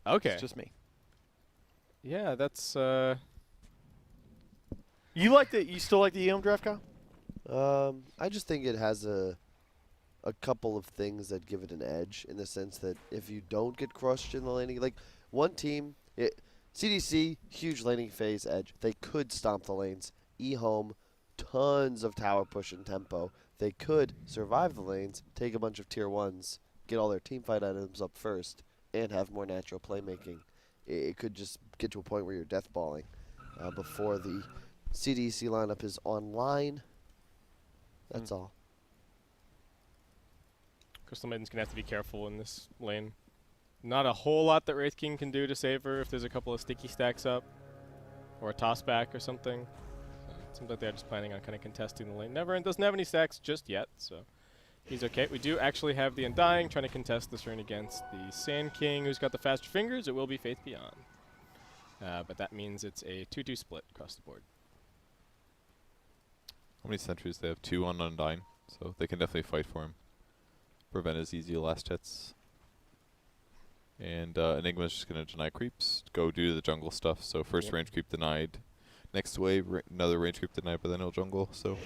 Okay. It's just me. Yeah, that's. You still like the Ehome draft, Kyle? I just think it has a couple of things that give it an edge in the sense that if you don't get crushed in the laning, like one team, CDC, huge laning phase edge. They could stomp the lanes. Ehome, tons of tower push and tempo. They could survive the lanes, take a bunch of tier 1s, get all their team fight items up first, and have more natural playmaking. It could just get to a point where you're deathballing before the CDC lineup is online. That's all. Crystal Maiden's going to have to be careful in this lane. Not a whole lot that Wraith King can do to save her if there's a couple of sticky stacks up. Or a toss back or something. It seems like they're just planning on kind of contesting the lane. Never doesn't have any stacks just yet, so he's okay. We do actually have the Undying trying to contest this turn against the Sand King, who's got the faster fingers. It will be Faith Beyond. But that means it's a 2-2 split across the board. How many sentries? They have 2 on Undying, so they can definitely fight for him. Prevent his easy last hits. And Enigma's just going to deny creeps, go do the jungle stuff. So first range creep denied. Next wave, another range creep denied, but then he'll jungle. So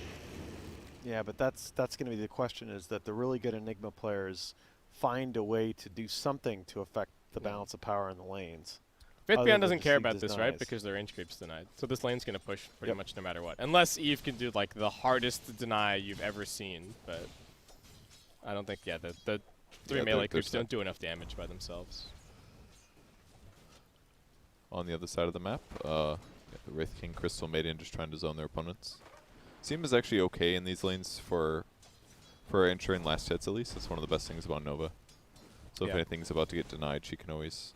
Yeah, but that's going to be the question, is that the really good Enigma players find a way to do something to affect the balance of power in the lanes. Faith Other Beyond than doesn't just care he about this, right? denies. Because their range creep's denied. So this lane's going to push pretty much no matter what. Unless Eve can do like the hardest deny you've ever seen. But I don't think, the 3 melee creeps don't do enough damage by themselves. on the other side of the map, the Wraith King, Crystal Maiden just trying to zone their opponents. Seem is actually okay in these lanes for ensuring last hits at least. That's one of the best things about Nova. So if anything's about to get denied, she can always...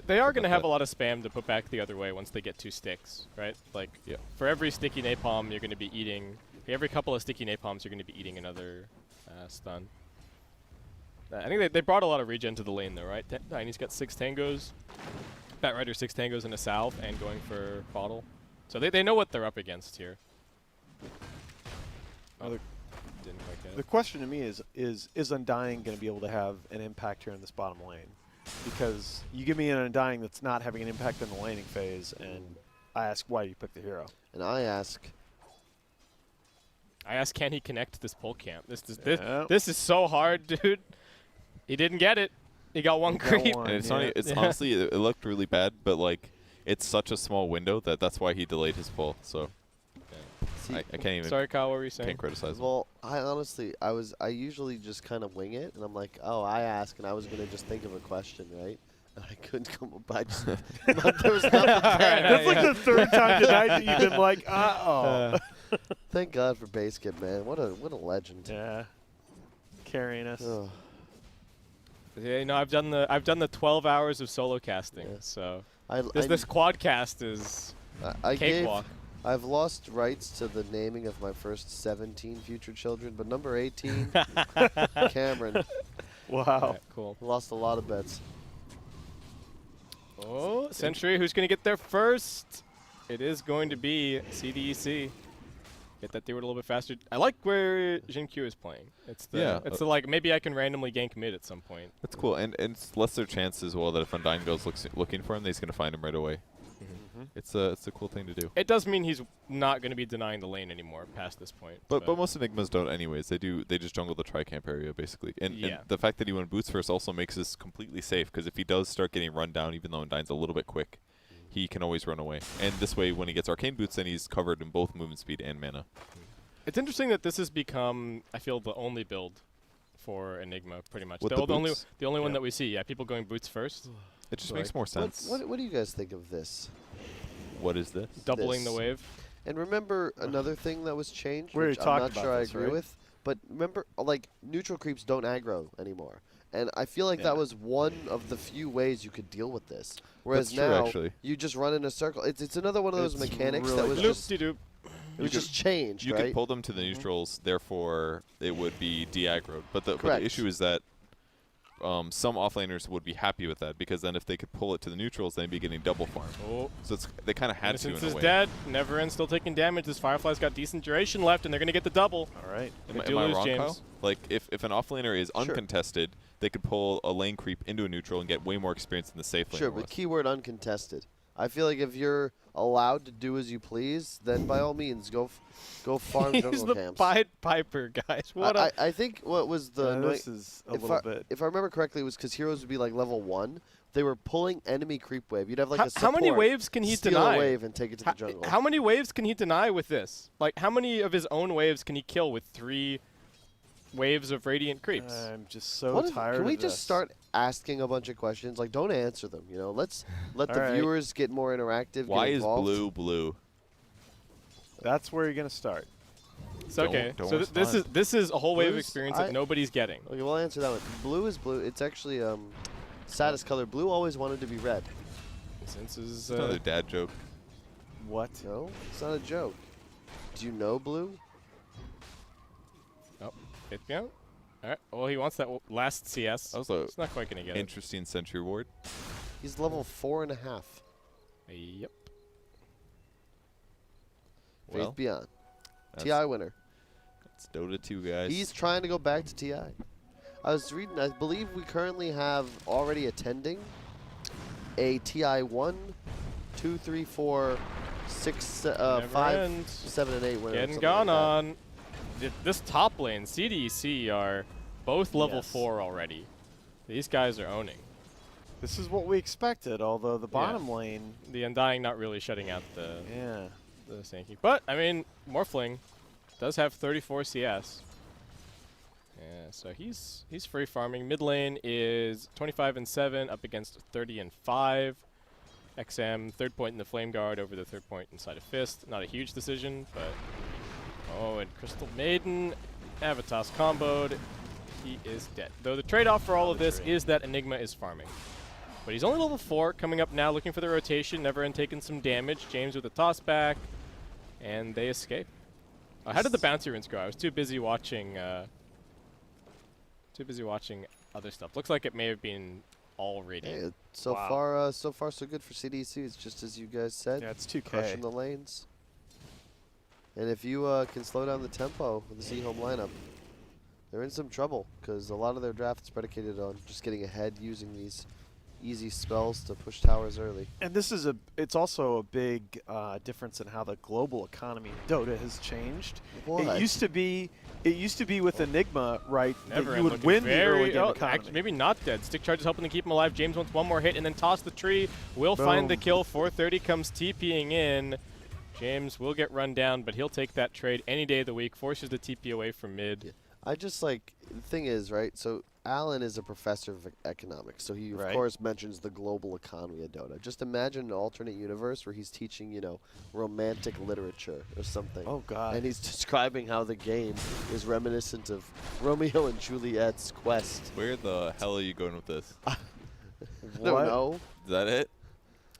They are going to have a lot of spam to put back the other way once they get 2 sticks, right? Like, for every sticky napalm, you're going to be eating... Every couple of sticky napalms, you're going to be eating another stun. I think they brought a lot of regen to the lane, though, right? Tiny's got 6 tangos. Batrider 6 tangos and a salve, and going for bottle. So they know what they're up against here. Oh, didn't quite get it. The question to me is Undying going to be able to have an impact here in this bottom lane? Because you give me an Undying that's not having an impact in the laning phase, and I ask why you pick the hero. And I ask, can he connect this pull camp? This is so hard, dude. He didn't get it. He got one creep. And it's honestly, it looked really bad, but like, it's such a small window that's why he delayed his pull. So I can't even. Sorry, Kyle. What were you saying? Can't criticize him. well, I usually just kind of wing it, and I'm like, oh, I ask, and I was going to just think of a question, right? And I couldn't come up. I just, there was nothing. That's like the third time tonight that you've been like, Thank God for Basket, man. What a legend. Yeah. Carrying us. Oh. Yeah, you know, I've done the 12 hours of solo casting, so this quad cast is cakewalk. I've lost rights to the naming of my first 17 future children, but number 18, Cameron. Wow. Right, cool. Lost a lot of bets. Oh, Sentry, who's going to get there first? It is going to be Cdec. Get that through it a little bit faster. I like where Jinkyu is playing. It's the like, maybe I can randomly gank mid at some point. That's cool, and it's lesser chance as well that if Undying goes looking for him, he's going to find him right away. It's a cool thing to do. It does mean he's not going to be denying the lane anymore past this point. But most Enigmas don't anyways. They just jungle the tri-camp area basically. And the fact that he went boots first also makes this completely safe, because if he does start getting run down, even though Undying's a little bit quick, he can always run away. And this way, when he gets arcane boots, then he's covered in both movement speed and mana. It's interesting that this has become, I feel, the only build for Enigma, pretty much. With The boots? only one that we see. Yeah, people going boots first. It just makes more sense. What do you guys think of this? What is this? Doubling the wave. And remember another thing that was changed, We which already I'm talked not about sure I this, agree right? with. But remember, like, neutral creeps don't aggro anymore. And I feel like that was one of the few ways you could deal with this. Whereas That's true, now, actually. you just run in a circle. It's another one of those mechanics that was just, it was just changed, You right? could pull them to the neutrals, therefore it would be de-aggroed. But the issue is that some offlaners would be happy with that because then if they could pull it to the neutrals, they'd be getting double farm. Oh. So they kind of had to in Innocence a is way. dead. Neverend still taking damage. This Firefly's got decent duration left, and they're going to get the double. All right. Am do I lose, wrong, James. Kyle? Like, if an offlaner is uncontested, they could pull a lane creep into a neutral and get way more experience than the safe lane. Sure, but keyword uncontested. I feel like if you're allowed to do as you please, then by all means go farm He's jungle the camps. Pied Piper, guys. What I think what was the annoying, this is a little bit. if I remember correctly, it was because heroes would be like level 1. They were pulling enemy creep wave. You'd have like a support, how many waves can he steal deny? a wave and take it to the jungle. How many waves can he deny with this? Like, how many of his own waves can he kill with 3 waves of radiant creeps? I'm just so tired Can we of just this. start asking a bunch of questions? Like, don't answer them. You know, let's let the All right. viewers get more interactive. Why get is involved. blue blue? That's where you're going to start. It's okay. don't So this is a whole wave of Blue's- experience that nobody's getting. Okay, we'll answer that one. Blue is blue. It's actually saddest color. Blue always wanted to be red. Since is Another dad joke. What? No, it's not a joke. Do you know blue? oh, hit me out. All right. Well, he wants that last CS. Also, It's not quite gonna get it. interesting sentry ward. He's level 4.5. Yep. Faith Well, Beyond. that's- TI winner. It's Dota 2, guys. He's trying to go back to TI. I was reading, I believe we currently have already attending a TI 1, 2, 3, 4, 6, Never 5, end. 7, and 8 winner. Getting something gone like that. on. This top lane, CDC are both level Yes. 4 already. These guys are owning. This is what we expected, although the bottom lane, The Undying not really shutting out the yeah. Sankey. But, I mean, Morphling does have 34 CS. Yeah, so he's free farming. Mid lane is 25 and 7 up against 30 and 5. XM, third point in the Flame Guard over the third point inside of Fist. Not a huge decision, but... Oh, and Crystal Maiden, Avitas comboed. He is dead. Though the trade-off for all of this is that Enigma is farming. But he's only level 4, coming up now, looking for the rotation. Neverend taking some damage. James with a toss back, and they escape. How did the bouncy runes go? I was too busy watching. Other stuff. Looks like it may have been all radiant. Hey, so far, so good for CDC. It's just as you guys said. Yeah, it's 2K. Crushing the lanes. And if you can slow down the tempo with the Ehome lineup, they're in some trouble because a lot of their draft is predicated on just getting ahead using these easy spells to push towers early. And this is it's also a big difference in how the global economy in Dota has changed. What? It used to be with Enigma, right? That Neverend you would looking win the very- early game oh, economy. actually, maybe not dead. Stick charge is helping to keep him alive. James wants one more hit and then toss the tree. Will find the Boom. kill. 430 comes TPing in. James will get run down, but he'll take that trade any day of the week. Forces the TP away from mid. I just like, the thing is, right, so Alan is a professor of economics, so he, of Right. course, mentions the global economy of Dota. Just imagine an alternate universe where he's teaching, you know, romantic literature or something. Oh, God. And he's describing how the game is reminiscent of Romeo and Juliet's quest. Where the hell are you going with this? I don't know. Is that it?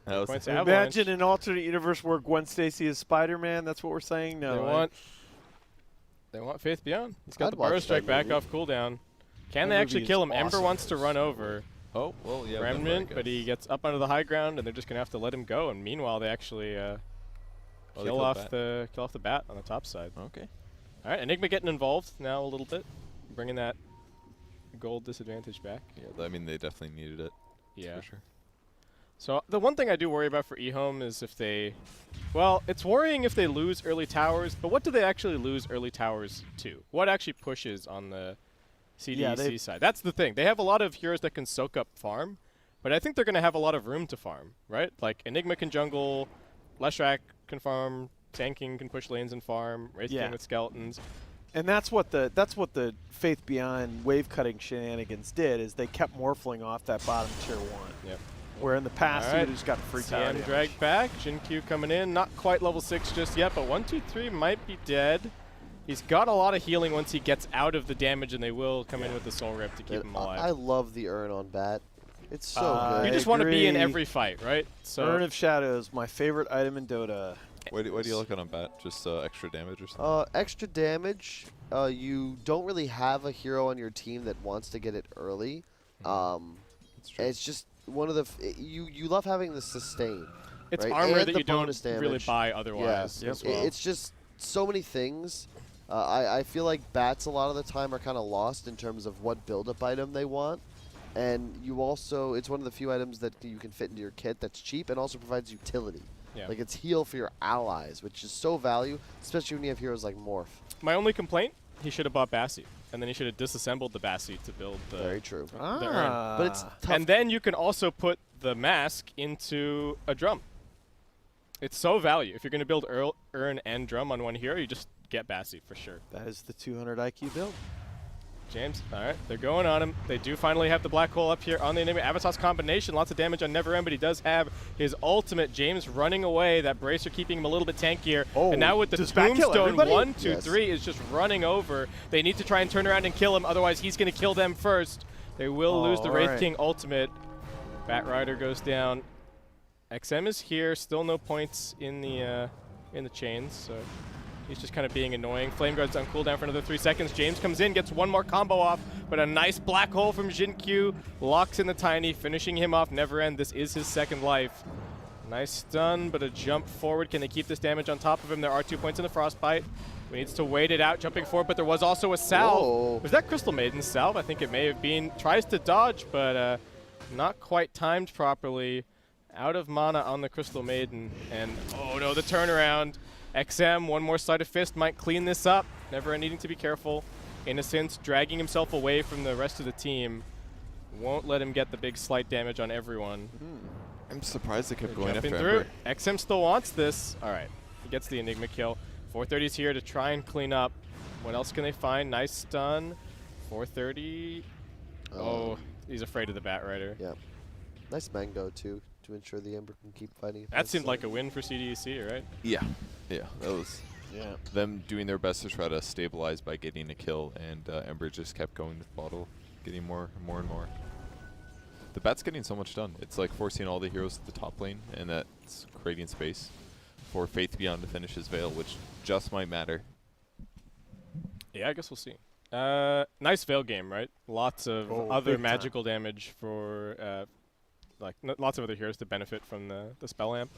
That was Points to Avalanche. Imagine an alternate universe where Gwen Stacy is Spider-Man. That's what we're saying? No. They want Faith Beyond. He's got I'd the Burrow watch Strike that back movie. off cooldown. Can That they actually movie kill is him? Ember awesome. wants to run over oh, well, yeah. Remnant, but he gets up onto the high ground, and they're just going to have to let him go. And meanwhile, they actually they kill killed off the bat on the top side. Okay. All right, Enigma getting involved now a little bit, bringing that gold disadvantage back. Yeah, I mean, they definitely needed it. Yeah. For sure. So the one thing I do worry about for Ehome is if they, well, it's worrying if they lose early towers, but what do they actually lose early towers to? What actually pushes on the CDC side? That's the thing. They have a lot of heroes that can soak up farm, but I think they're going to have a lot of room to farm, right? Like Enigma can jungle, Leshrac can farm, Tanking can push lanes and farm, Wraith King with skeletons. And that's what the Faith Beyond wave cutting shenanigans did, is they kept morphling off that bottom tier 1. Yep. Where in the past All you right. would have just got free tower CM damage. dragged back. Jinkyu coming in. Not quite level 6 just yet, but 1, 2, 3 might be dead. He's got a lot of healing once he gets out of the damage, and they will come in with the Soul Rip to keep him alive. I love the urn on bat. It's so good. You just want to be in agree. every fight, right? So Urn of Shadows, my favorite item in Dota. What do you look at on bat? Just extra damage or something? Extra damage. You don't really have a hero on your team that wants to get it early. It's just one of the you love having the sustain. It's right? armor And that the you don't bonus damage. really buy otherwise. Yeah. As well. It's just so many things. I feel like bats a lot of the time are kind of lost in terms of what build-up item they want. And you also, it's one of the few items that you can fit into your kit that's cheap and also provides utility. Yeah. Like it's heal for your allies, which is so value, especially when you have heroes like Morph. My only complaint, he should have bought Bassi. And then he should have disassembled the Bassi to build the... Very true. the urn. But it's tough. And then you can also put the mask into a drum. It's so value. If you're going to build urn and drum on one hero, you just get Bassi for sure. That is the 200 IQ build. James, all right, they're going on him. They do finally have the black hole up here on the enemy. Avatar's combination, lots of damage on Never End, but he does have his ultimate. James running away. That bracer keeping him a little bit tankier. Oh, and now with the does Bat kill tombstone, everybody? 1, 2, Yes. 3 is just running over. They need to try and turn around and kill him, otherwise he's going to kill them first. They will lose the Wraith King ultimate. Bat Rider goes down. XM is here, still no points in the chains, so he's just kind of being annoying. Flame Guard's on cooldown for another 3 seconds. James comes in, gets one more combo off, but a nice black hole from Jin Q locks in the Tiny, finishing him off. Never End. This is his second life. Nice stun, but a jump forward. Can they keep this damage on top of him? There are 2 points in the Frostbite. He needs to wait it out, jumping forward, but there was also a salve. Whoa. Was that Crystal Maiden's salve? I think it may have been. Tries to dodge, but not quite timed properly. Out of mana on the Crystal Maiden, and oh no, the turnaround. XM, one more sleight of fist, might clean this up. Never End needing to be careful. Innocence dragging himself away from the rest of the team. Won't let him get the big slight damage on everyone. I'm surprised they kept They're going jumping after through. Ember. XM still wants this. All right, he gets the Enigma kill. 430's here to try and clean up. What else can they find? Nice stun. 430. Oh, he's afraid of the Bat Rider. Yeah. Nice Mango, too, to ensure the Ember can keep fighting. That seemed like a win for CDEC, right? Yeah. Yeah, that was Yeah. them doing their best to try to stabilize by getting a kill, and Ember just kept going with Bottle, getting more and more. The Bat's getting so much done. It's like forcing all the heroes to the top lane, and that's creating space for Faith Beyond to finish his Veil, which just might matter. Yeah, I guess we'll see. Nice Veil game, right? Lots of other big time. magical damage for, lots of other heroes to benefit from the spell amp.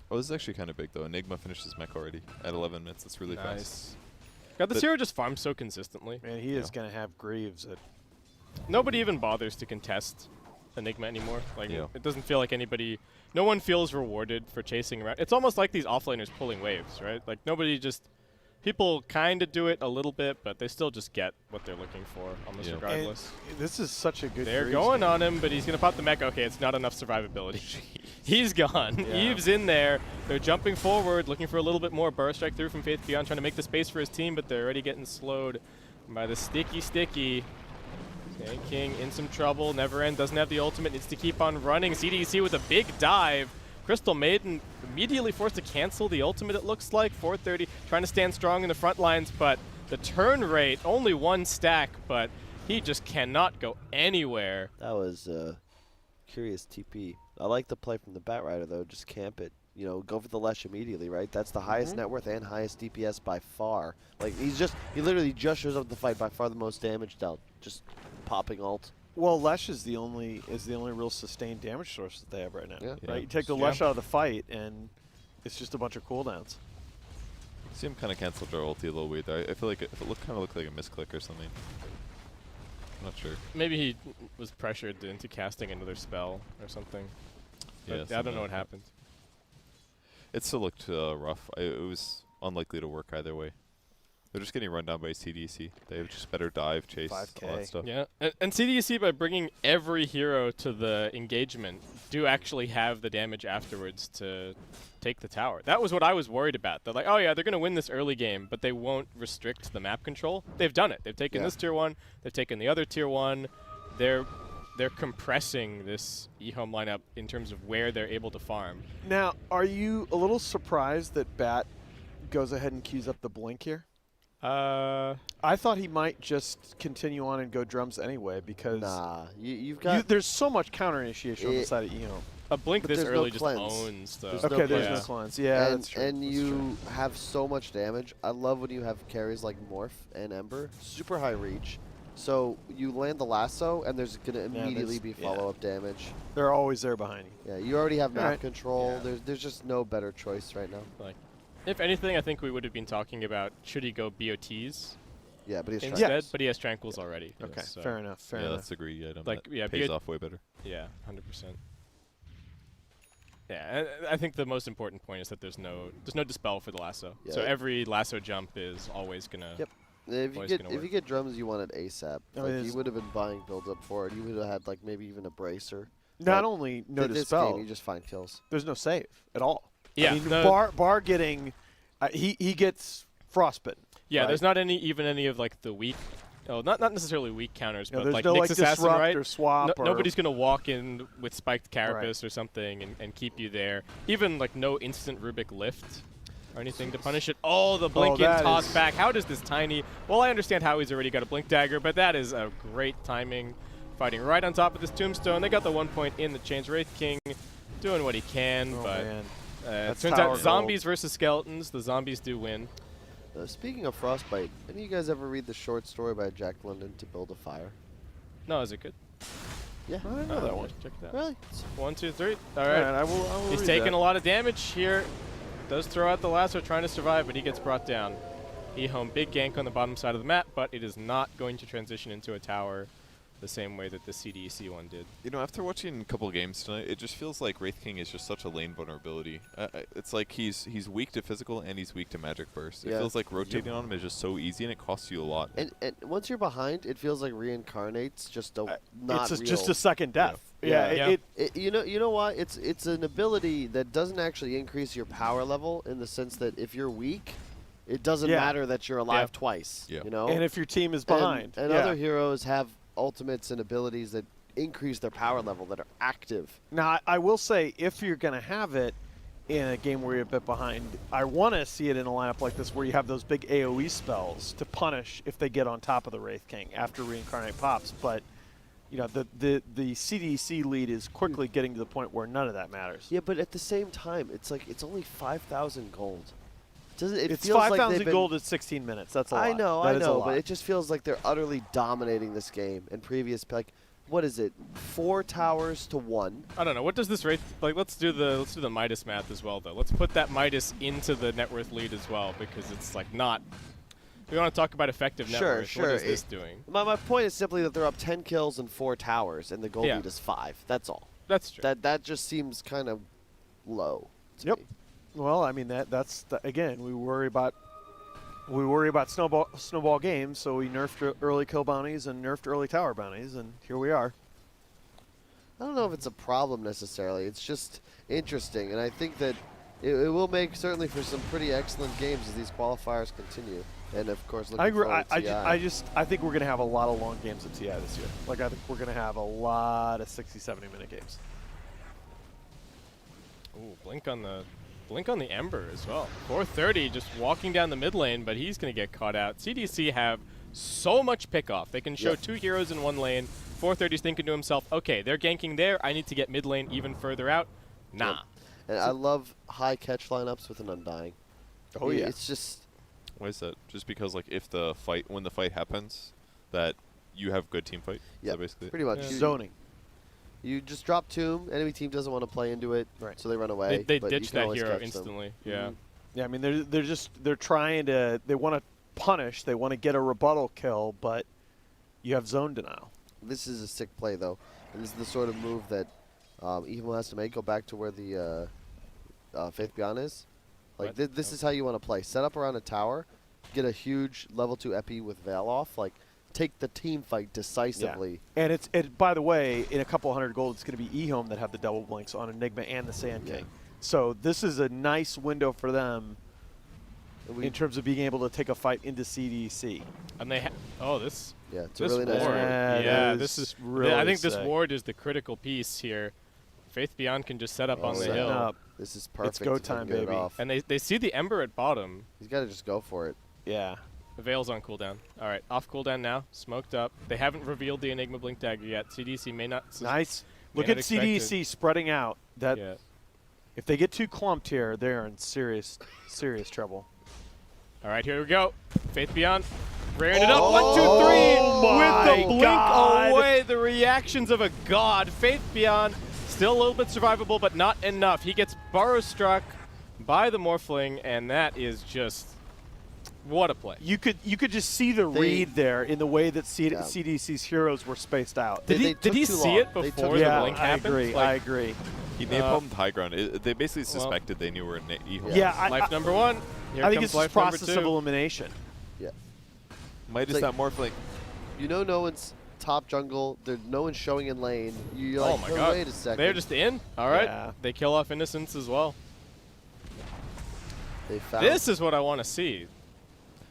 Oh, this is actually kind of big, though. Enigma finished his mech already at 11 minutes. That's really fast. Nice. God, this hero just farms so consistently. Man, he is going to have Greaves at Nobody even bothers to contest Enigma anymore. Like, Yeah. it doesn't feel like anybody... No one feels rewarded for chasing around. It's almost like these offlaners pulling waves, right? Like, nobody just... People kind of do it a little bit, but they still just get what they're looking for, almost Yeah. regardless. And this is such a good They're Greaves going game. on him, but he's going to pop the mech. Okay, it's not enough survivability. He's gone. Yeah. Eve's in there. They're jumping forward, looking for a little bit more burst strike through from Faith Beyond, trying to make the space for his team, but they're already getting slowed by the sticky. Sand King in some trouble. Never End doesn't have the ultimate, needs to keep on running. CDEC with a big dive. Crystal Maiden immediately forced to cancel the ultimate, it looks like. 430 trying to stand strong in the front lines, but the turn rate, only one stack, but he just cannot go anywhere. That was curious TP. I like the play from the Bat Rider, though. Just camp it. You know, go for the Lesh immediately, right? That's the highest net worth and highest DPS by far. Like, he literally just shows up to the fight, by far the most damage dealt. Just popping ult. Well, Lesh is the only real sustained damage source that they have right now. Yeah. Right? You take the Lesh out of the fight, and it's just a bunch of cooldowns. See him kind of cancel their ulti a little weird. I feel like it kind of looked like a misclick or something. I'm not sure. Maybe he was pressured into casting another spell or something. But Yeah, I don't know what happened. It still looked rough. It was unlikely to work either way. They're just getting run down by CDC. They have just better dive, chase, all 5K. that stuff. Yeah, and CDC, by bringing every hero to the engagement, do actually have the damage afterwards to take the tower. That was what I was worried about. They're like, oh yeah, they're going to win this early game, but they won't restrict the map control. They've done it. They've taken this tier 1. They've taken the other tier 1. They're compressing this Ehome lineup in terms of where they're able to farm. Now, are you a little surprised that Bat goes ahead and queues up the blink here? I thought he might just continue on and go drums anyway because Nah, you've got... there's so much counter initiation on the side of Ehome. A blink But this there's no early just cleanse. owns the... There's no Okay, there's no cleanse. cleanse. Yeah, and that's true. and That's you true. have so much damage. I love when you have carries like Morph and Ember. Super high reach, So you land the lasso, and there's going to immediately there's- be follow-up damage. They're always there behind you. Yeah, you already have map Alright. control. Yeah. There's just no better choice right now. Like, if anything, I think we would have been talking about should he go BOTs Yeah, but he's instead, Yes. but he has Tranquils already. Okay, so fair enough. Fair Yeah, enough. that's a greedy item. Like, That yeah, pays off way better. Yeah, 100%. Yeah, I think the most important point is that there's no dispel for the lasso. Yeah. So every lasso jump is always gonna. Yep. If you Always get gonna work. drums, you want it ASAP. I Like mean, you would have been buying build up for it. You would have had like maybe even a bracer. Not But only no this dispel, game, you just find kills. there's no save at all. Yeah, I mean, no- Bar getting, he gets frostbitten. Yeah, right? there's not any of like the weak. Oh, not necessarily weak counters, You know, but there's like no Nyx like Assassin, disrupt right? or swap. or Nobody's gonna walk in with spiked carapace or something and keep you there. Even like no instant Rubik lift or anything to punish it. Oh, the blink in that toss is- back. How does this tiny? Well, I understand how he's already got a blink dagger, but that is a great timing. Fighting right on top of this tombstone. They got the 1 point in the Chains Wraith King, doing what he can, Oh, but man. turns tower out gold. zombies versus skeletons. The zombies do win. Speaking of frostbite, any of you guys ever read the short story by Jack London, To Build a Fire? No, is it good? Yeah. I didn't know that one. Check it out. Really? 1, 2, 3. All All right. right, I will He's read taking that. a lot of damage here. Does throw out the lasso, trying to survive, but he gets brought down. Ehome, big gank on the bottom side of the map, but it is not going to transition into a tower the same way that the CDEC one did. You know, after watching a couple games tonight, it just feels like Wraith King is just such a lane vulnerability. It's like he's weak to physical and he's weak to magic burst. It Yeah. feels like rotating on him is just so easy and it costs you a lot. And once you're behind, it feels like reincarnates just not It's real. just a second death. Yeah. Yeah. You know what? It's an ability that doesn't actually increase your power level in the sense that if you're weak, it doesn't Yeah. matter that you're alive Yeah. twice. Yeah. You know. And if your team is behind. and yeah. other heroes have ultimates and abilities that increase their power level that are active. Now, I will say, if you're going to have it in a game where you're a bit behind, I want to see it in a lineup like this where you have those big AoE spells to punish if they get on top of the Wraith King after Reincarnate pops. But, you know, the CDC lead is quickly getting to the point where none of that matters. Yeah, but at the same time, it's like it's only 5,000 gold. Doesn't it? It's feels like 5,000 they've been- gold at 16 minutes. That's a lot. I know, That I is a know, lot. but it just feels like they're utterly dominating this game. And previous, like, what is it? 4 towers to 1. I don't know. What does this Wraith like? Let's do the Midas math as well, though. Let's put that Midas into the net worth lead as well, because it's like not. We want to talk about effective net Sure, worth. sure. What is this doing? My point is simply that they're up 10 kills and 4 towers, and the gold Yeah. lead is 5. That's all. That's true. That just seems kind of low. To Yep. me. Well, I mean that's again we worry about snowball games, so we nerfed early kill bounties and nerfed early tower bounties, and here we are. I don't know if it's a problem necessarily. It's just interesting, and I think that it will make certainly for some pretty excellent games as these qualifiers continue. And of course, looking I agree. forward to TI. I think we're gonna have a lot of long games at TI this year. Like I think we're gonna have a lot of 60, 70-minute games. Ooh, blink on the Ember as well. 430 just walking down the mid lane, but he's going to get caught out. CDC have so much pickoff. They can show 2 heroes in one lane. 430's thinking to himself, okay, they're ganking there. I need to get mid lane even further out. Nah. Yep. And I love high catch lineups with an Undying. Oh yeah. It's just Why is that? Just because like when the fight happens, that you have good team fight. Yeah, So basically. pretty much. Yeah. Zoning. You just drop Tomb. Enemy team doesn't want to play into it, Right. so they run away. They but you ditch can that always hero catch them. instantly. Yeah. Mhm. Yeah, I mean they're trying to they want to punish, they want to get a rebuttal kill, but you have zone denial. This is a sick play though, and this is the sort of move that Ehome has to make. Go back to where the Faith Beyond is. Like What? this is how you want to play. Set up around a tower, get a huge level 2 epi with Veil off. Like take the team fight decisively. And it's by the way, in a couple hundred gold, it's going to be Ehome that have the double blinks on Enigma and the Sand King. Yeah. So this is a nice window for them And in terms of being able to take a fight into CDC. And they this yeah, it's a this really nice ward. ward. Yeah, that this is really I think this sick. ward is the critical piece here. Faith Beyond can just set up on the Setting hill. up. This is perfect. go if he can time, get it baby. off. And they see the Ember at bottom. He's got to just go for it. Yeah. The Veil's on cooldown. All right, off cooldown now. Smoked up. They haven't revealed the Enigma Blink Dagger yet. CDC may not. Nice. may Look not at expect CDC spreading out. That Yeah. if they get too clumped here, they're in serious trouble. All right, here we go. Faith Beyond. Ran it up, Oh 1, 2, 3, with the my blink God. away. The reactions of a god. Faith Beyond, still a little bit survivable, but not enough. He gets burrow struck by the Morphling, and that is just, what a play. You could just see the read there in the way that CDC's heroes were spaced out. Did he see it before the blink happened? I agree. He napalmed high ground. They basically suspected they knew we were in Ehome. Yeah, life number 1. Here I think comes it's life just process number 2. of elimination. Yeah. Might just that Morphling. You know, no one's top jungle. There's no one showing in lane. You're Oh like, my oh, god. wait a second. They're just in? All right. Yeah. They kill off Innocence as well. They found This is what I want to see.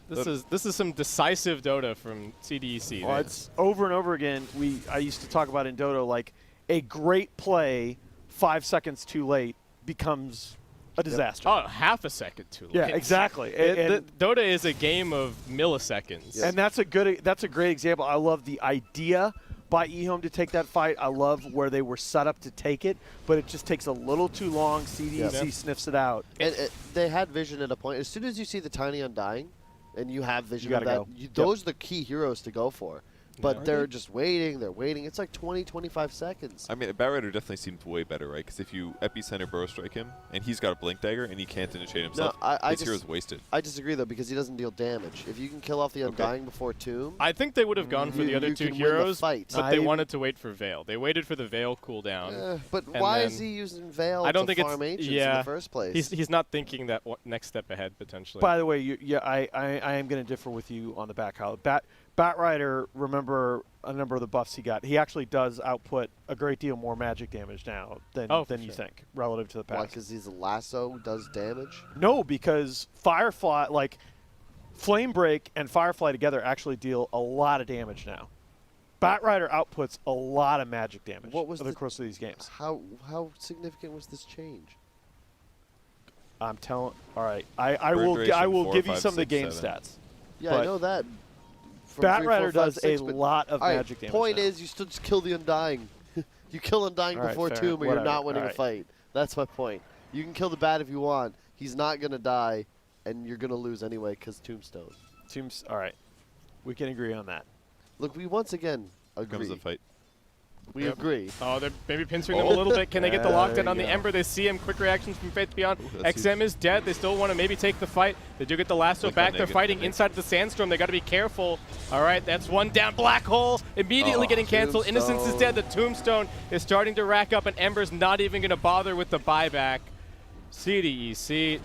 This is some decisive Dota from CDEC. Well, it's over and over again. I used to talk about in Dota, like a great play 5 seconds too late becomes a disaster. Oh, half a second too late. Yeah, exactly. And Dota is a game of milliseconds. Yes. and that's a great example. I love the idea by Ehome to take that fight. I love where they were set up to take it, but it just takes a little too long. CDC sniffs it out. And they had vision at a point. As soon as you see the Tiny Undying, and you have vision of that, go. those are the key heroes to go for. But they're just waiting. They're waiting. It's like 20, 25 seconds. I mean, Batrider definitely seems way better, right? Because if you epicenter burrow strike him, and he's got a blink dagger, and he can't initiate himself, his hero's wasted. I disagree, though, because he doesn't deal damage. If you can kill off the Undying before Tomb, I think they would have gone for the other two can win the heroes, fight. but they wanted to wait for Veil. They waited for the Veil cooldown. but and why then- is he using Veil I don't to think farm it's Ancients in the first place? He's not thinking that next step ahead potentially. By the way, I am going to differ with you on the back. How Batrider, remember a number of the buffs he got. He actually does output a great deal more magic damage now than you think, relative to the past. Why? Because his lasso does damage? No, because Firefly, like Flame Break and Firefly together, actually deal a lot of damage now. Batrider outputs a lot of magic damage over the course of these games. How significant was this change? I'm telling. All right, I Burn will duration, will 4, give you 5, some of the 6, game 7. stats. Yeah, But I know that. From 3, 4, Batrider 5, does 6, a but- lot of All right, magic damage. point now. is, you still just kill the Undying. You kill Undying All right, before fair. Tomb, or you're Whatever. not winning All a right. fight. That's my point. You can kill the bat if you want. He's not going to die, and you're going to lose anyway because Tombstone. All right, we can agree on that. Look, we once again agree. Comes the fight. We agree. Oh, they're maybe pinching them a little bit. Can they get the there lockdown you on the go. Ember? They see him. Quick reactions from Faith Beyond. Ooh, that's XM huge. is dead. They still want to maybe take the fight. They do get the lasso Blink on back. They're negative, fighting negative. inside the Sandstorm. They got to be careful. All right, that's one down. Black Hole immediately getting canceled. Innocence is dead. The Tombstone is starting to rack up, and Ember's not even going to bother with the buyback. CDEC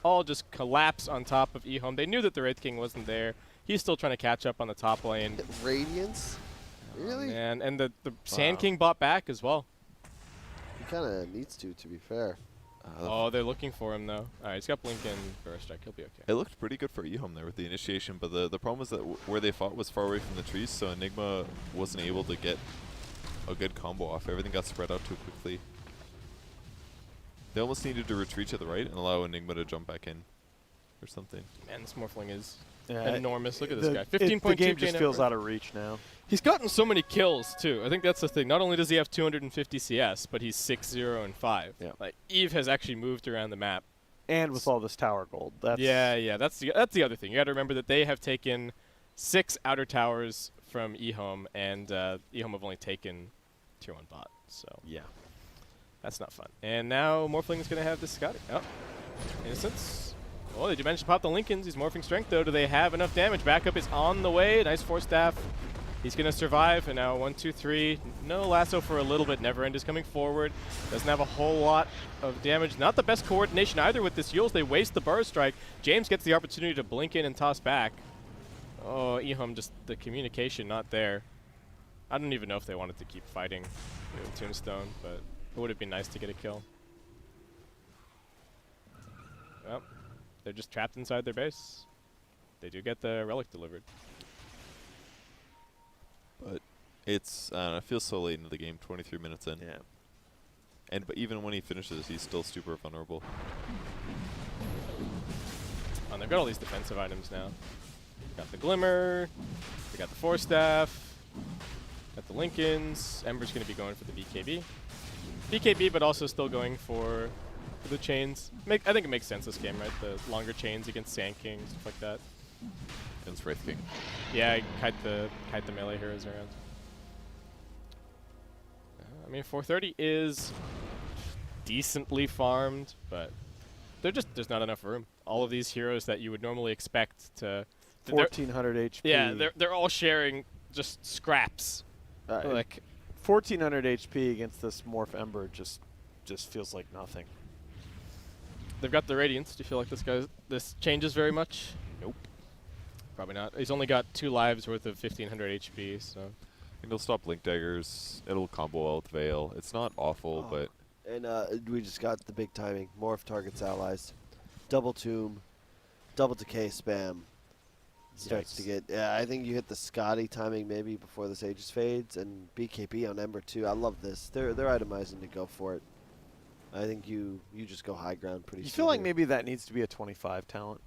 all just collapse on top of Ehome. They knew that the Wraith King wasn't there. He's still trying to catch up on the top lane. Radiance? Really? And the Sand King bought back as well. He kind of needs to be fair. Oh, they're looking for him, though. All right, he's got Blink and Burst Strike. He'll be okay. It looked pretty good for Ehome there with the initiation, but the problem was that where they fought was far away from the trees, so Enigma wasn't able to get a good combo off. Everything got spread out too quickly. They almost needed to retreat to the right and allow Enigma to jump back in or something. Man, this Morphling is Yeah, enormous. Look at this guy. The 15.2 game just feels net out of reach now. He's gotten so many kills, too. I think that's the thing. Not only does he have 250 CS, but he's 6-0-5. Yeah. Like, Eve has actually moved around the map. And with all this tower gold, that's Yeah. That's the other thing. You got to remember that they have taken 6 outer towers from Ehome, and Ehome have only taken tier 1 bot. So yeah. that's not fun. And now Morphling is going to have this Scotty. Oh, Innocence. Oh, they do manage to pop the Lincolns. He's morphing strength, though. Do they have enough damage? Backup is on the way. Nice force staff. He's going to survive. And now 1, 2, 3. No lasso for a little bit. Neverend is coming forward. Doesn't have a whole lot of damage. Not the best coordination either with this Yules. They waste the burst strike. James gets the opportunity to blink in and toss back. Oh, Ehome, just the communication not there. I don't even know if they wanted to keep fighting with Tombstone, but it would have been nice to get a kill. Well, they're just trapped inside their base. They do get the relic delivered. But it's, I don't know, it feels so late into the game, 23 minutes in. Yeah. But even when he finishes, he's still super vulnerable. Oh, and they've got all these defensive items now. Got the Glimmer. They got the Force Staff. Got the Lincolns. Ember's going to be going for the BKB. BKB, but also still going for the chains. I think it makes sense this game, right? The longer chains against Sand King, stuff like that. against Wraith King. Yeah, kite the melee heroes around. I mean, 430 is decently farmed, but there's not enough room. All of these heroes that you would normally expect to 1400 HP. Yeah, they're all sharing just scraps. Like 1400 HP against this Morph Ember just feels like nothing. they've got the Radiance. Do you feel like this changes very much? Nope. Probably not. He's only got 2 lives worth of 1500 HP, so. It'll stop Blink Daggers. It'll combo well with Veil. It's not awful, but. And we just got the big timing. Morph targets allies. Double Tomb. Double Decay spam. Starts to get. Yeah, I think you hit the Scotty timing maybe before this Aegis fades, and BKB on Ember too. I love this. They're itemizing to go for it. I think you just go high ground pretty soon. You feel like here. maybe that needs to be a 25 talent?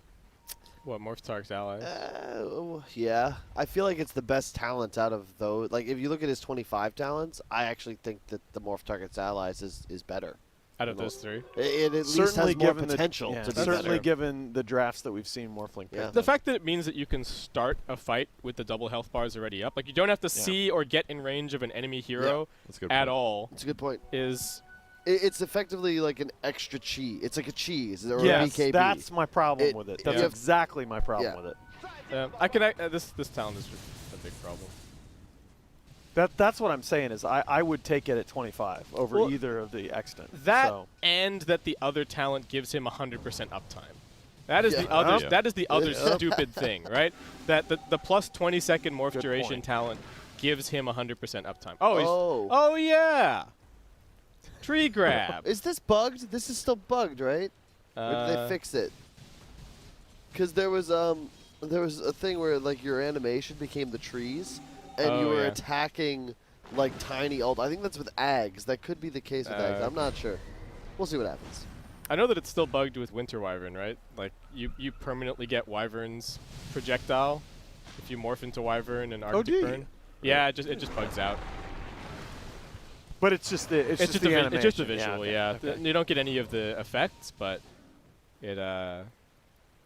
What, Morph targets allies? Yeah. I feel like it's the best talent out of those. Like, if you look at his 25 talents, I actually think that the Morph targets allies is better. Out of those 3? It at least has more potential to be certainly better. given the drafts that we've seen Morphling pick. Yeah. The fact that it means that you can start a fight with the double health bars already up, like you don't have to see or get in range of an enemy hero That's a good at point. all. It's a good point. Is It's effectively like an extra cheese. It's like a cheese or a Yes, BKB. that's my problem with it. That's yeah. exactly my problem with it. I can this talent is just a big problem. That's what I'm saying is I would take it at 25 over either of the extant. That so. and that the other talent gives him 100% uptime. That is the Yeah. other. Yeah. That is the other stupid thing, right? That the plus 20-second morph Good duration point. talent gives him 100% uptime. Oh. Yeah. Tree grab. Is this bugged? This is still bugged, right? Or did they fix it? Because there was a thing where like your animation became the trees, and you were attacking like tiny ult. I think that's with Ags. That could be the case with Ags. I'm not sure. We'll see what happens. I know that it's still bugged with Winter Wyvern, right? Like you permanently get Wyvern's projectile if you morph into Wyvern and Arctic Burn. Yeah, it just bugs out. But it's just the It's just a visual, yeah. Okay. You don't get any of the effects, but it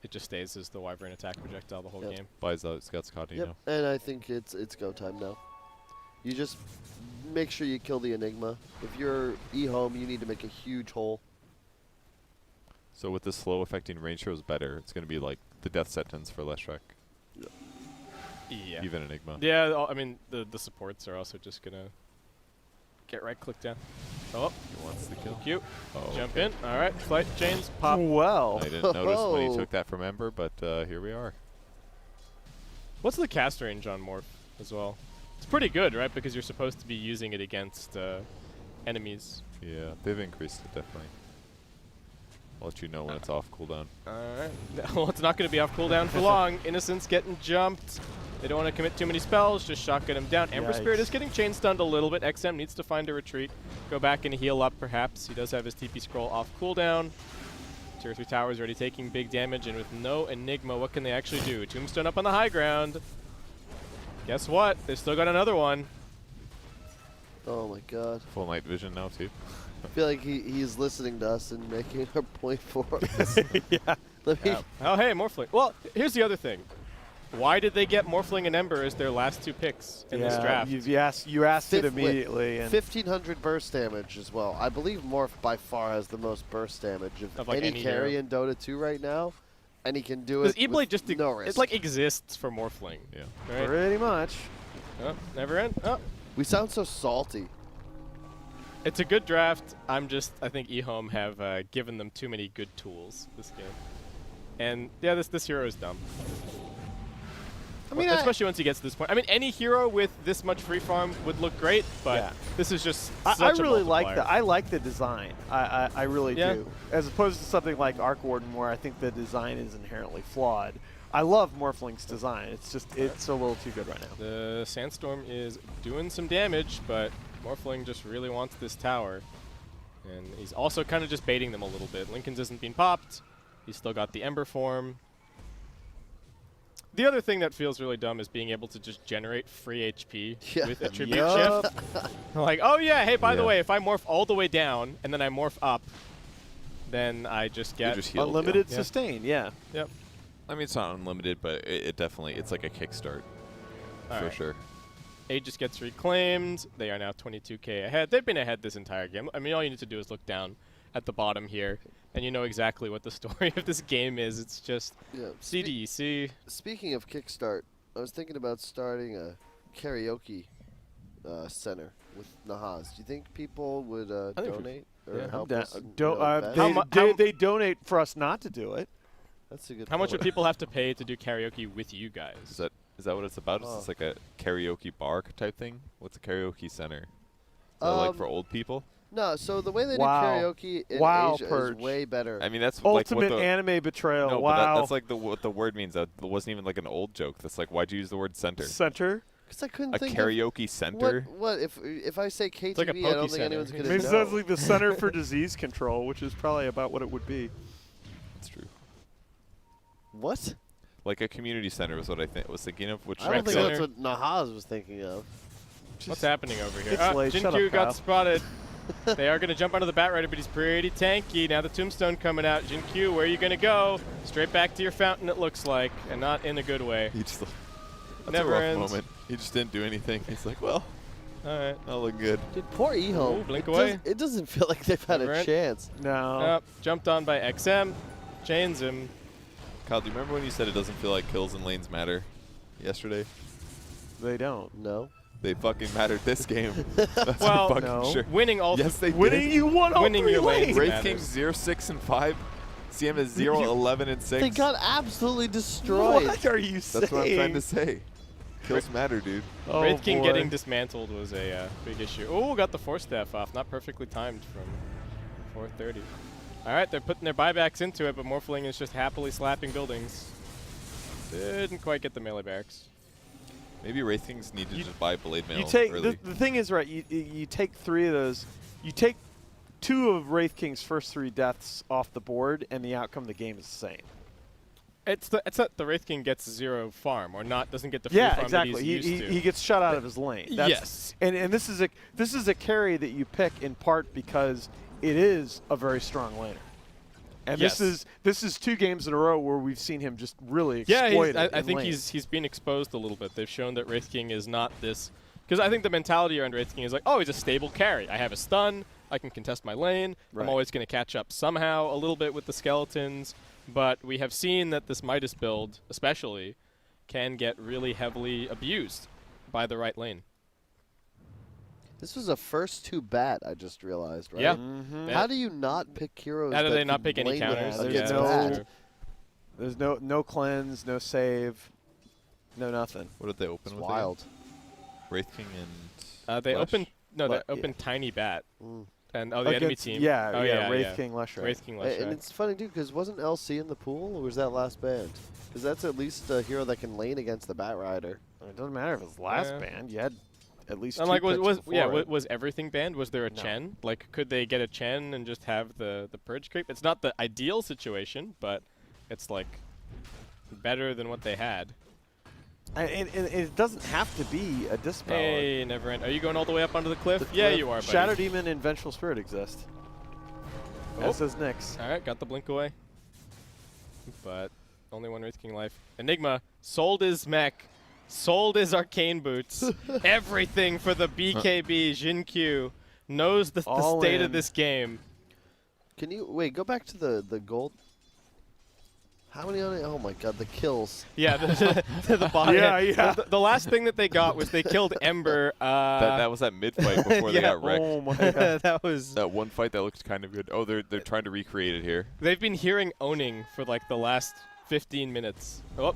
just stays as the Wyvern attack projectile the whole game. Buys out Scout Scotty Yep. now. And I think it's go time now. You just make sure you kill the Enigma. If you're Ehome, you need to make a huge hole. So with this slow affecting range heroes better, it's going to be like the Death Sentence for Leshrac. Yeah. Even Enigma. Yeah, I mean, the supports are also just going to get right-click down. Oh, He wants the kill. cute. Oh, Jump in. All right, flight chains, pop. Well, I didn't notice when he took that from Ember, but here we are. What's the cast range on Morph as well? It's pretty good, right? Because you're supposed to be using it against enemies. Yeah, they've increased it definitely. I'll let you know when it's off cooldown. Alright. Well, it's not going to be off cooldown for long. Innocent's getting jumped. They don't want to commit too many spells, just shotgun him down. Ember Spirit is getting chain stunned a little bit. XM needs to find a retreat. Go back and heal up, perhaps. He does have his TP scroll off cooldown. Tier 3 towers already taking big damage, and with no Enigma, what can they actually do? Tombstone up on the high ground. Guess what? They've still got another one. Oh my god. Full night vision now too. I feel like he's listening to us and making our point for us. yeah. Let me Oh, hey, Morphling. Well, here's the other thing. Why did they get Morphling and Ember as their last 2 picks in this draft? You asked it Fifth win. immediately. And 1500 burst damage as well. I believe Morph by far has the most burst damage of like any carry in Dota 2 right now, and he can do it Because with Eblade just no risk. it like exists for Morphling. Yeah. Right? pretty much. Oh, never end. Oh. We sound so salty. It's a good draft. I think Ehome have given them too many good tools this game. And yeah, this hero is dumb. I mean, especially once he gets to this point. I mean, any hero with this much free farm would look great, but this is just I such a really like multiplier. I like the design. I really do. As opposed to something like Arc Warden, where I think the design is inherently flawed. I love Morphling's design. It's just it's a little too good right now. The Sandstorm is doing some damage, but Morphling just really wants this tower. And he's also kind of just baiting them a little bit. Lincoln's isn't being popped. He's still got the Ember form. The other thing that feels really dumb is being able to just generate free HP with Attribute Shift. Like, oh yeah, hey, by the way, if I morph all the way down and then I morph up, then I just get just heal. Unlimited sustain, Yep. I mean, it's not unlimited, but it definitely, it's like a kickstart for sure. A just gets reclaimed. They are now 22k ahead. They've been ahead this entire game. I mean, all you need to do is look down at the bottom here, and you know exactly what the story of this game is. It's just CDEC. Speaking of kickstart, I was thinking about starting a karaoke center with Nahaz. Do you think people would donate or help us? They donate for us not to do it. That's a good How much would people have to pay to do karaoke with you guys? Is that what it's about? Is this like a karaoke bar type thing? What's a karaoke center? Is that like for old people? No, so the way they do karaoke in Asia is way better. I mean, that's ultimate like what anime betrayal. No, wow. but that's like what the word means. That wasn't even like an old joke. That's like, why'd you use the word center? Center? Because I couldn't a think karaoke center. What if I say KTV? Like I don't think anyone's gonna know. Maybe it sounds like the Center for Disease Control, which is probably about what it would be. That's true. What? Like a community center was what I was thinking of. Which I don't think that's what Nahaz was thinking of. What's happening over here? It's late. Jin-Kyu got spotted. They are going to jump onto the Bat Rider, but he's pretty tanky. Now the Tombstone coming out. Jin-Kyu, where are you going to go? Straight back to your fountain, it looks like, and not in a good way. He just Never a rough ends. moment. He just didn't do anything. He's like, well, all right, not looking good. Dude, poor Ehome. Blink away. It doesn't feel like they've had a chance. No. Jumped on by XM. Chains him. Kyle, do you remember when you said it doesn't feel like kills and lanes matter yesterday? They don't. No. They fucking mattered this game. That's Well, fucking no. sure. Winning all Yes, they Winning, did. you won all Winning three your lanes. lanes. Wraith King 0-6-5. CM is 0-11-6. They got absolutely destroyed. What are you saying? That's what I'm trying to say. Kills matter, dude. Oh, Wraith King boy. getting dismantled was a big issue. Oh, got the Force Staff off. Not perfectly timed from 430. All right, they're putting their buybacks into it, but Morphling is just happily slapping buildings. Didn't quite get the melee barracks. Maybe Wraith Kings need to just buy Blade Mail You take early. the thing is right. You take 3 of those. You take 2 of Wraith King's first 3 deaths off the board, and the outcome of the game is the same. It's that the Wraith King gets 0 farm or doesn't get the free farm exactly. that he's used to. He gets shut out of his lane. Yes. And this is a carry that you pick in part because it is a very strong laner. And this is 2 games in a row where we've seen him just really exploit it. I think he's been exposed a little bit. They've shown that Wraith King is not this, because I think the mentality around Wraith King is like, oh, he's a stable carry. I have a stun. I can contest my lane. Right. I'm always going to catch up somehow a little bit with the skeletons. But we have seen that this Midas build, especially, can get really heavily abused by the right lane. This was a first 2 bat, I just realized, right? Yeah. How do you not pick heroes? How do that they not can pick any blame counters? it There's against no- bat? There's no cleanse, no save, no nothing. What did they open It's with? wild. Wraith King and They Flesh? opened they But- opened Tiny Bat. Mm. And the enemy Against- team. Yeah, oh, yeah, Wraith King Leshrac. Wraith King And Leshrac. it's funny, too, because wasn't LC in the pool, or was that last band? Because that's at least a hero that can lane against the Bat Rider. It doesn't matter if it's last Yeah. band. You had at least And 2 like picks before it. was everything banned? Was there a No. Chen? Like, could they get a Chen and just have the purge creep? It's not the ideal situation, but it's like better than what they had. And it doesn't have to be a dispel. Hey, never end. Are you going all the way up onto the cliff? Yeah, you are, buddy. Shadow Demon and Vengeful Spirit exist. As does Nyx. All right, got the blink away. But only 1 Wraith King life. Enigma sold his mech, sold his arcane boots, everything for the BKB. Jin-Kyu knows the state of this game. Can you wait? Go back to the gold. How many on it? Oh my God, the kills. Yeah, the bottom. Yeah. The last thing that they got was they killed Ember. that was that mid fight before they got wrecked. Oh my God. That was. That one fight that looked kind of good. Oh, they're trying to recreate it here. They've been hearing owning for like the last 15 minutes. Oh,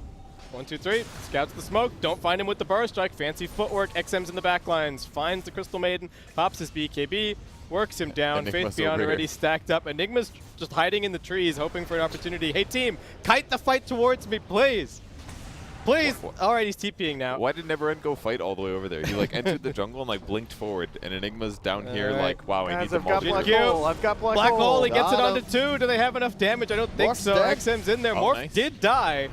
1, 2, 3. Scouts the smoke. Don't find him with the Burrow Strike. Fancy footwork. XM's in the back lines. Finds the Crystal Maiden. Pops his BKB. Works him down. Enigma's Faith Beyond over already here. stacked up. Enigma's just hiding in the trees, hoping for an opportunity. Hey, team, kite the fight towards me, please. Please. All right, he's TPing now. Why did Neverend go fight all the way over there? He like entered the jungle and like blinked forward, and Enigma's down here Alright. like, wow, I Guys, need the I've got black Jin-Kyu. hole. I've got black Black hole, he gets it Got onto 2. Do they have enough damage? I don't think Morph's so. dead. XM's in there. Oh, Morph nice. did die.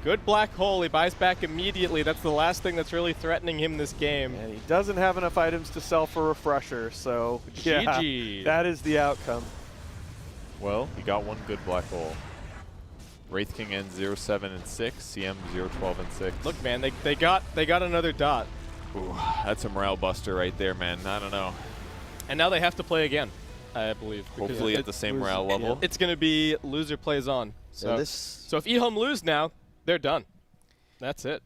Good black hole. He buys back immediately. That's the last thing that's really threatening him this game. And he doesn't have enough items to sell for refresher, so yeah, GG. that is the outcome. Well, he got one good black hole. Wraith King ends 0-7 and 6. CM 0-12 and 6. Look, man, they got another dot. Ooh, that's a morale buster right there, man. I don't know. And now they have to play again, I believe. Hopefully at the same morale level. It's going to be loser plays on. So, so if Ehome lose now, they're done. That's it.